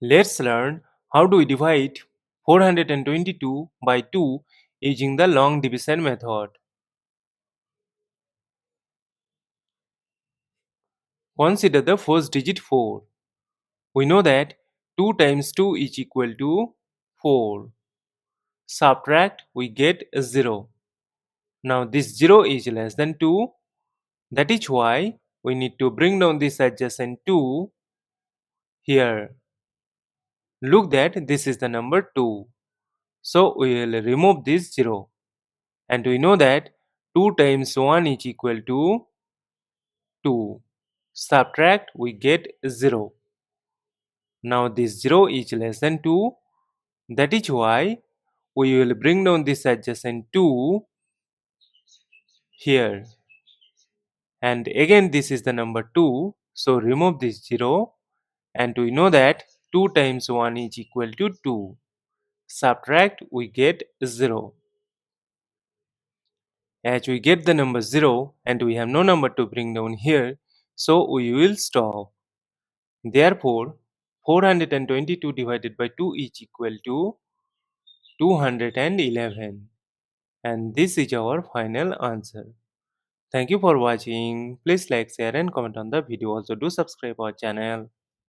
Let's learn how do we divide 422 by 2 using the long division method. Consider the first digit 4. We know that 2 times 2 is equal to 4. Subtract, we get 0. Now this 0 is less than 2. That is why we need to bring down this adjacent 2 here. Look that this is the number 2. So we will remove this 0. And we know that 2 times 1 is equal to 2. Subtract, we get 0. Now this 0 is less than 2. That is why we will bring down this adjacent 2 here. And again this is the number 2. So remove this 0. And we know that 2 times 1 is equal to 2. Subtract, we get 0. As we get the number 0 and we have no number to bring down here, so we will stop. Therefore, 422 divided by 2 is equal to 211. And this is our final answer. Thank you for watching. Please like, share and comment on the video. Also do subscribe our channel.